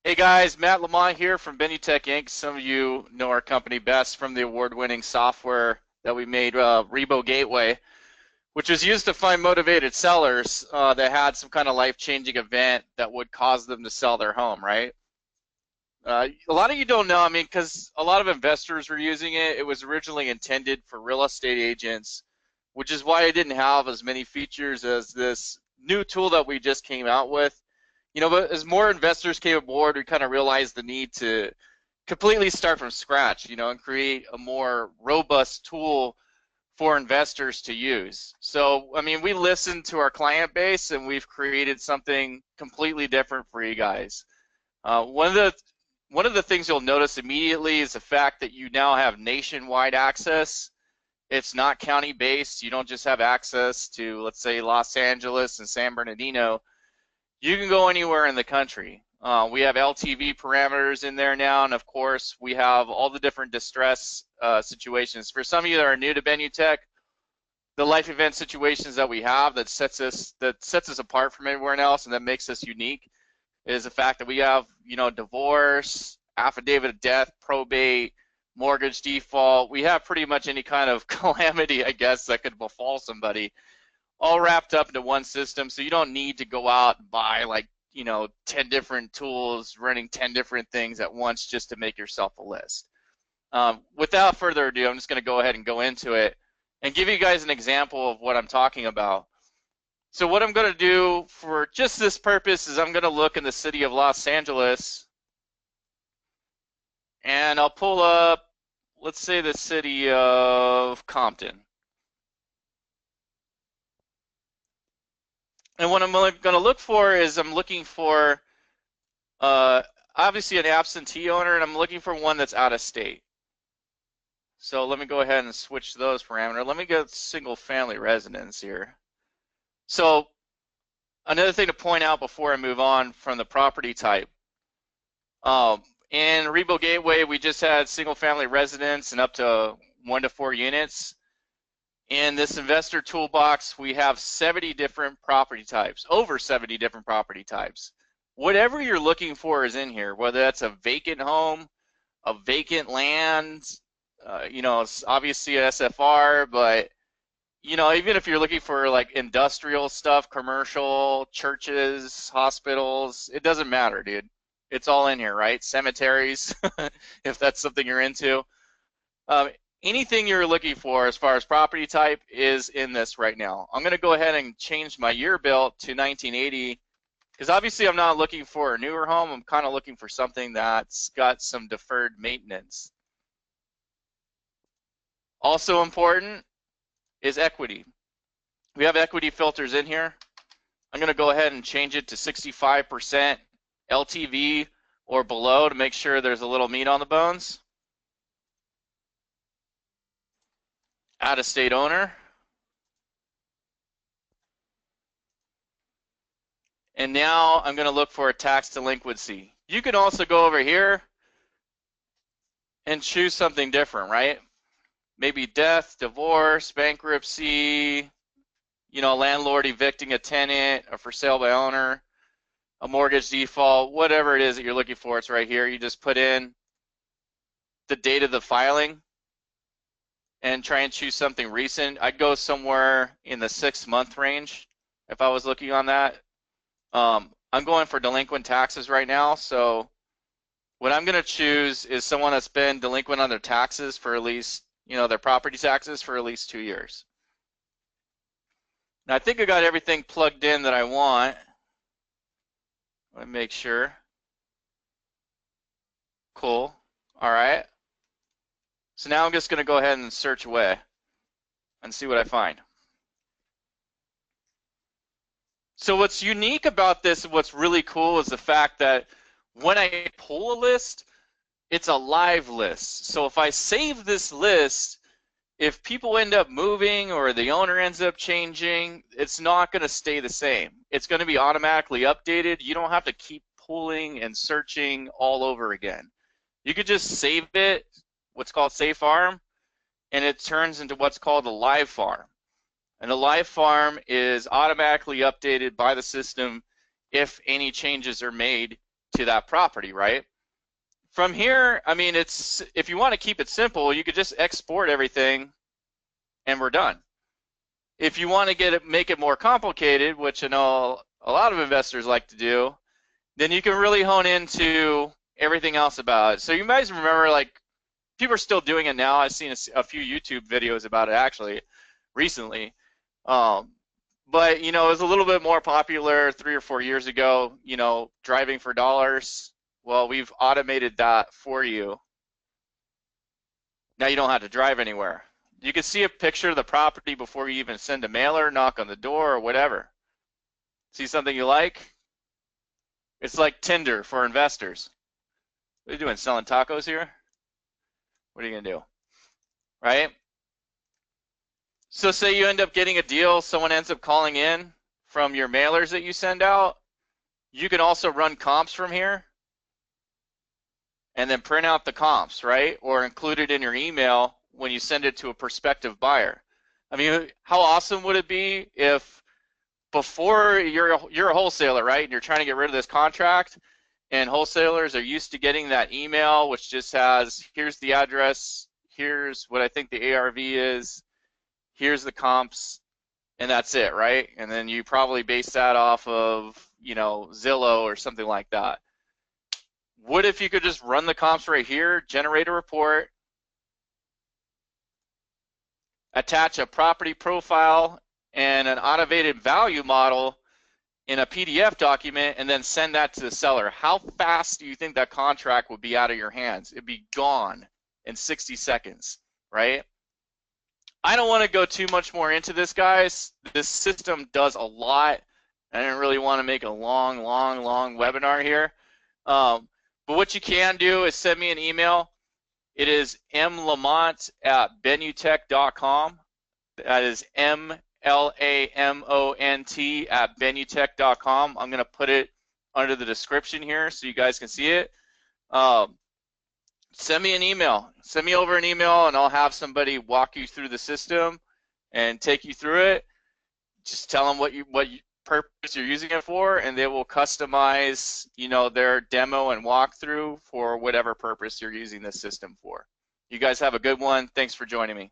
Hey guys, Matt Lamont here from Benutech Inc. Some of you know our company best from the award-winning software that we made, Rebo Gateway, which was used to find motivated sellers that had some kind of life-changing event that would cause them to sell their home, right? A lot of you don't know, I mean, because a lot of investors were using it. It was originally intended for real estate agents, which is why it didn't have as many features as this new tool that we just came out with. But as more investors came aboard, we kind of realized the need to completely start from scratch, and create a more robust tool for investors to use. So, I mean, we listened to our client base and we've created something completely different for you guys. One of the things you'll notice immediately is the fact that you now have nationwide access. It's not county based. You don't just have access to, let's say, Los Angeles and San Bernardino. You can go anywhere in the country. We have LTV parameters in there now, and of course, we have all the different distress situations. For some of you that are new to Benutech, the life event situations that we have that sets us apart from everyone else and that makes us unique is the fact that we have, divorce, affidavit of death, probate, mortgage default. We have pretty much any kind of calamity, I guess, that could befall somebody, all wrapped up into one system, so you don't need to go out and buy 10 different tools, running 10 different things at once just to make yourself a list. Without further ado, I'm just going to go ahead and go into it and give you guys an example of what I'm talking about. So what I'm going to do for just this purpose is I'm going to look in the city of Los Angeles, and I'll pull up, let's say, the city of Compton. And what I'm going to look for is I'm looking for obviously an absentee owner, and I'm looking for one that's out of state. So let me go ahead and switch those parameters. Let me get single family residence here. So another thing to point out before I move on from the property type. In Rebo Gateway, we just had single family residence and up to 1 to 4 units. In this Investor Toolbox, we have 70 different property types, over 70 different property types. Whatever you're looking for is in here, whether that's a vacant home, a vacant land, it's obviously an SFR, but, even if you're looking for like industrial stuff, commercial, churches, hospitals, it doesn't matter, dude. It's all in here, right? Cemeteries, if that's something you're into. Anything you're looking for as far as property type is in this right now. I'm going to go ahead and change my year built to 1980 because obviously I'm not looking for a newer home. I'm kind of looking for something that's got some deferred maintenance. Also important is equity. We have equity filters in here. I'm going to go ahead and change it to 65% LTV or below to make sure there's a little meat on the bones. Out-of-state owner. And now I'm going to look for a tax delinquency. You can also go over here and choose something different, right? Maybe death, divorce, bankruptcy, landlord evicting a tenant, or for sale by owner, a mortgage default, whatever it is that you're looking for, it's right here. You just put in the date of the filing and try and choose something recent. I'd go somewhere in the 6-month range if I was looking on that. I'm going for delinquent taxes right now, so what I'm going to choose is someone that's been delinquent on their taxes for at least, their property taxes for at least 2 years. Now I think I got everything plugged in that I want. Let me make sure. Cool. All right. So now I'm just going to go ahead and search away and see what I find. So what's unique about this and what's really cool is the fact that when I pull a list, it's a live list. So if I save this list, if people end up moving or the owner ends up changing, it's not going to stay the same. It's going to be automatically updated. You don't have to keep pulling and searching all over again. You could just save it, what's called save farm, and it turns into what's called a live farm. And a live farm is automatically updated by the system if any changes are made to that property, right? From here, I mean, it's, if you want to keep it simple, you could just export everything and we're done. If you want to make it more complicated, which I know a lot of investors like to do, then you can really hone into everything else about it. So you guys remember, like, people are still doing it now. I've seen a few YouTube videos about it actually recently. But, you know, it was a little bit more popular 3 or 4 years ago, you know, driving for dollars. Well, we've automated that for you. Now you don't have to drive anywhere. You can see a picture of the property before you even send a mailer, knock on the door, or whatever. See something you like? It's like Tinder for investors. What are you doing, selling tacos here? What are you gonna do, right? So say you end up getting a deal, someone ends up calling in from your mailers that you send out. You can also run comps from here and then print out the comps, right? Or include it in your email when you send it to a prospective buyer. I mean, how awesome would it be if before you're a wholesaler, right? And you're trying to get rid of this contract, and wholesalers are used to getting that email, which just has, here's the address, here's what I think the ARV is, here's the comps, and that's it, right? And then you probably base that off of, you know, Zillow or something like that. What if you could just run the comps right here, generate a report, attach a property profile and an automated value model in a PDF document, and then send that to the seller? How fast do you think that contract would be out of your hands? It'd be gone in 60 seconds, right? I don't want to go too much more into this, guys. This system does a lot. I didn't really want to make a long webinar here. But what you can do is send me an email. It is mlamont@benutech.com. That is mlamont@benutech.com. I'm going to put it under the description here so you guys can see it. Send me an email. Send me over an email, and I'll have somebody walk you through the system and take you through it. Just tell them what purpose you're using it for, and they will customize, you know, their demo and walkthrough for whatever purpose you're using this system for. You guys have a good one. Thanks for joining me.